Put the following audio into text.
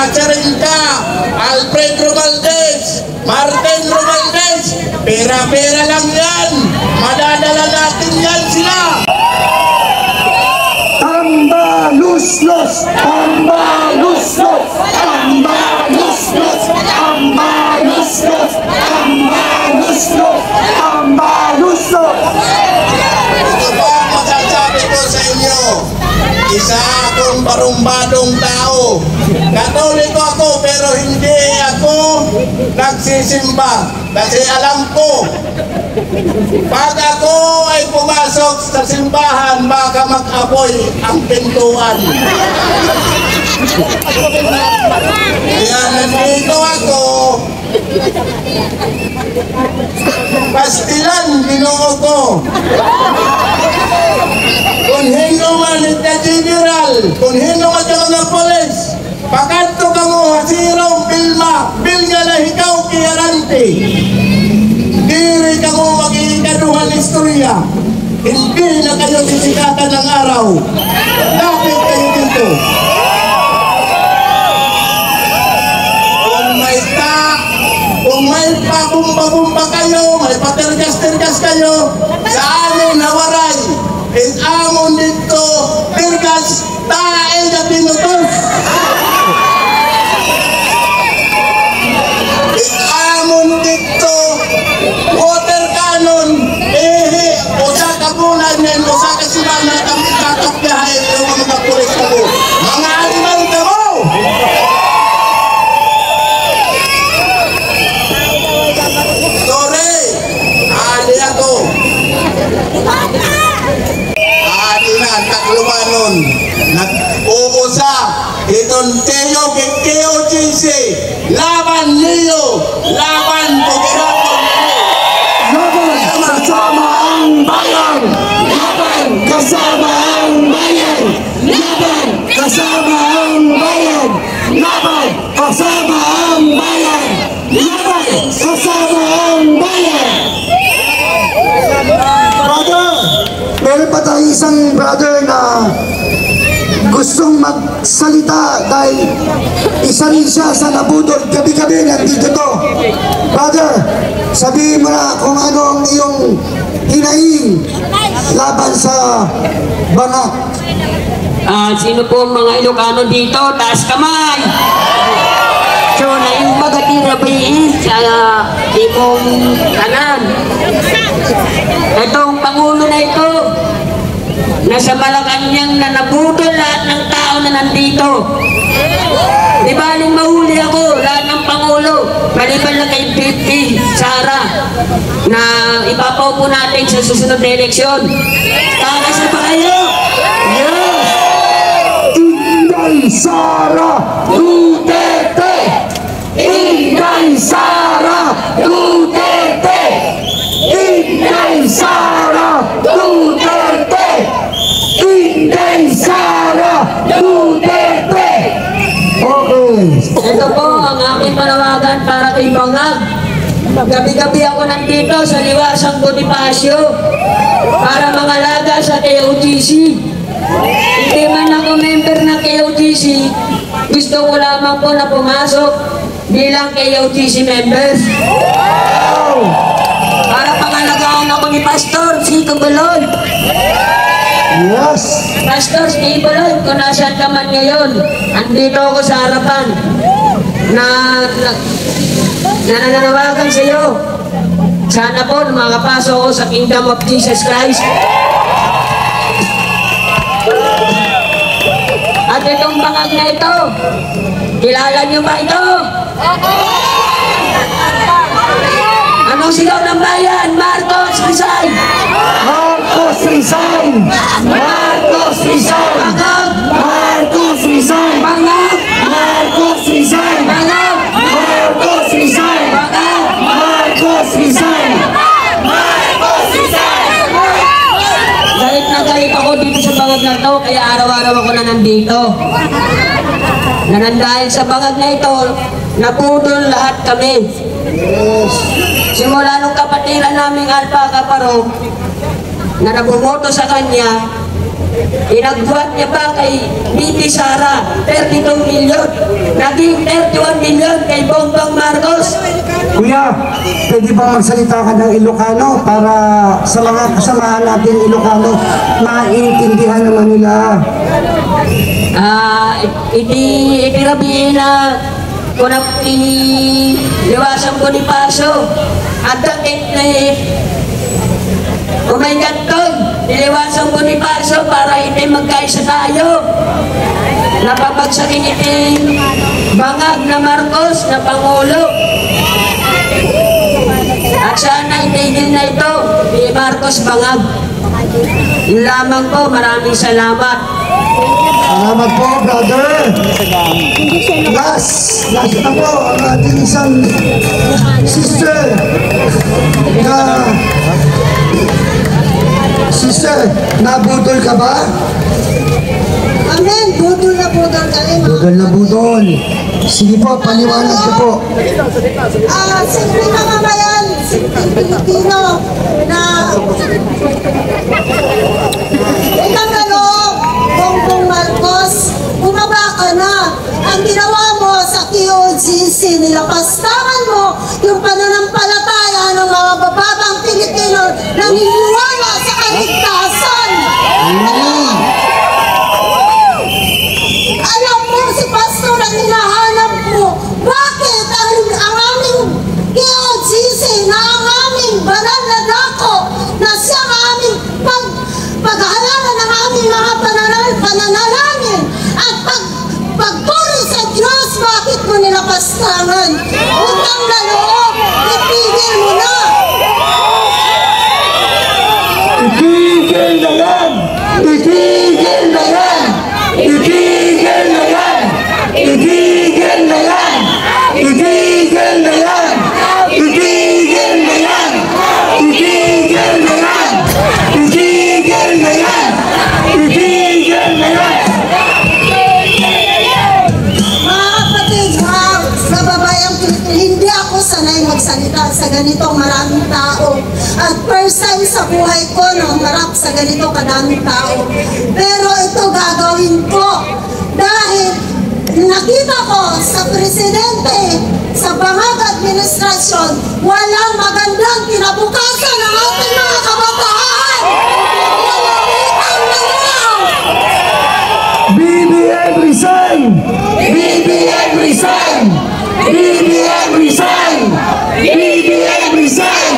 Macharinta, Alfred Romaldez, Martin Romaldez, pera-pera lang yan. Madadala natin yan sila. Tambaluslos! Tambaluslos! Tambaluslos! Tambaluslos! Tambaluslos! Tambaluslos! Ito po ang masasabi ko sa inyo. Isa akong barumbadong tao. Katoliko ako pero hindi ako nagsisimba. Kasi alam ko, pag ako ay pumasok sa simbahan, baka mag-apoy ang pintuan. Kaya nandito ako, pastilan ginoo ko. Kung hino man ita general, kung hino man ka mga polis, pagkanto ka mo hasirong bilma, bilga na ikaw kiyarante. Diri ka mo mag-iikaduhan istorya. Hindi na kayo sisikatan ng araw. Lapit kayo dito. Kung may pabumba-bumba kayo, may patergas-tergas kayo, sa amin hawaray. In amon dito, tergas, tae na pinutos. In amon dito, water cannon, usa ka bulan yan, usa ka simana, kami kakapyahay yung mga pulis ko. Mga animal ka mo! Sorry, adi ako. Adi na, taklumanon. Nag-uusa, itong Teo Kikeo Chinsi, laban niyo, laban pagkirapon niyo. Laban kasama ang bayan! Laban kasama ang bayan! Laban kasama ang bayan! Laban kasama ang bayan! Laban kasama ang bayan! Brother, meron pa tayo isang brother na gustong magsalita dahil isa rin siya sa nabudol. Gabi-gabi nandito to. Brother, sabihin mo na kung ano ang iyong hinaing laban sa Banat. Sino po mga Ilocano dito? Taas kamay! So, naing magatira ba sa tipong kanan? Itong Pangulo na ito, nasa Malacanang na nabudol lahat ng tao na nandito. Di baling mahuli ako, lahat ng Pangulo, maliban lang kay PP Sara, na ipapaw po natin sa susunod na eleksyon. Takas na ba kayo? Yes! Inday Sara Duterte! Inday Sara Duterte! Inday Sara Duterte! Inday Sara Duterte! Okay. Ito po ang aking panawagan para kay Bangag. Gabi-gabi ako nandito sa Liwasang Bonifacio para mangalaga sa KOGC. Hindi man ako member ng KOGC, gusto ko lamang po na pumasok bilang KOGC members. Para pangalagaan ako ni Pastor Sito Balon. Yes. Pastor Sito Balon, kung nasaan ka man ngayon, andito ako sa harapan na nananawagan sa iyo. Sana po makapasok ako sa Kingdom of Jesus Christ. At itong Bangag na ito, kilala niyo ba ito? Anong sigaw ng bayan? Marcos Rizal! Marcos Rizal! Marcos Rizal! Bangag! Marcos Rizal! Bangag! Marcos Rizal! Bangag! Marcos Rizal! Bangag! Marcos Rizal! Marcos Rizal! Galit na galit ako dito sa Bangag na ito, kaya araw-araw ako na nandito. Nanandahil sa Bangag na ito, napudol lahat kami. Simula nung kapatiran naming Alpha Caparong na nabumoto sa kanya, Inagbuhat niya pa kay BP Sara, 32 million. Naging 31 million kay Bongbong Marcos. Kuya, pwede ba magsalita ka ng Ilocano para sa mga kasamahan natin Ilocano, maintindihan naman nila? Itirabihin na kung liwasang Bonifacio at takit na umay gantog iliwasang Bonifacio para hindi magkaisa tayo. Napapagsakin iting bangag na Marcos na Pangulo. At sana itigil na ito ni Marcos Bangag. Yun lamang po, maraming salamat. Salamat po, brother. Last na po ang ating isang sister na nabudol ka ba? Amen, budol na budol kami. Budol na budol. Sige po, paliwanag ko po. Simple mamamayan, simple Pilipino na itang Bongbong Marcos, bumaba ka na. Ang ginawa mo sa QOGC, nilapastangan mo yung pananampalataya ng mga bababang Pilipino na niniwala sa kaligtasan. Alam mo, si Pastor ang hinahanap mo. Bakit ang aming QOGC na ang aming banal na dako na siya ang aming paghahalangan ng aming mga pananalangin at pagpuri sa Diyos, bakit mo nilapastangan? Utang na loob, ipigil mo na! Itigil na yan! Itigil na yan! Itigil na yan! Itigil na yan! Itigil na yan! Itigil na yan! Itigil na yan! Itigil na yan! Itigil na yan! Mga kapatid, mga kababayang Pilipino, hindi ako sanay magsalita sa ganitong maraming tao. At first time sa buhay ko na humarap sa ganito kadaming tao. Pero ito gagawin ko dahil nakita ko sa presidente, sa Bangag administrasyon, walang magandang kinabukasan ng ating mga kabataan. Nalawitan na lang! BBM resign! BBM resign! BBM resign! BBM resign!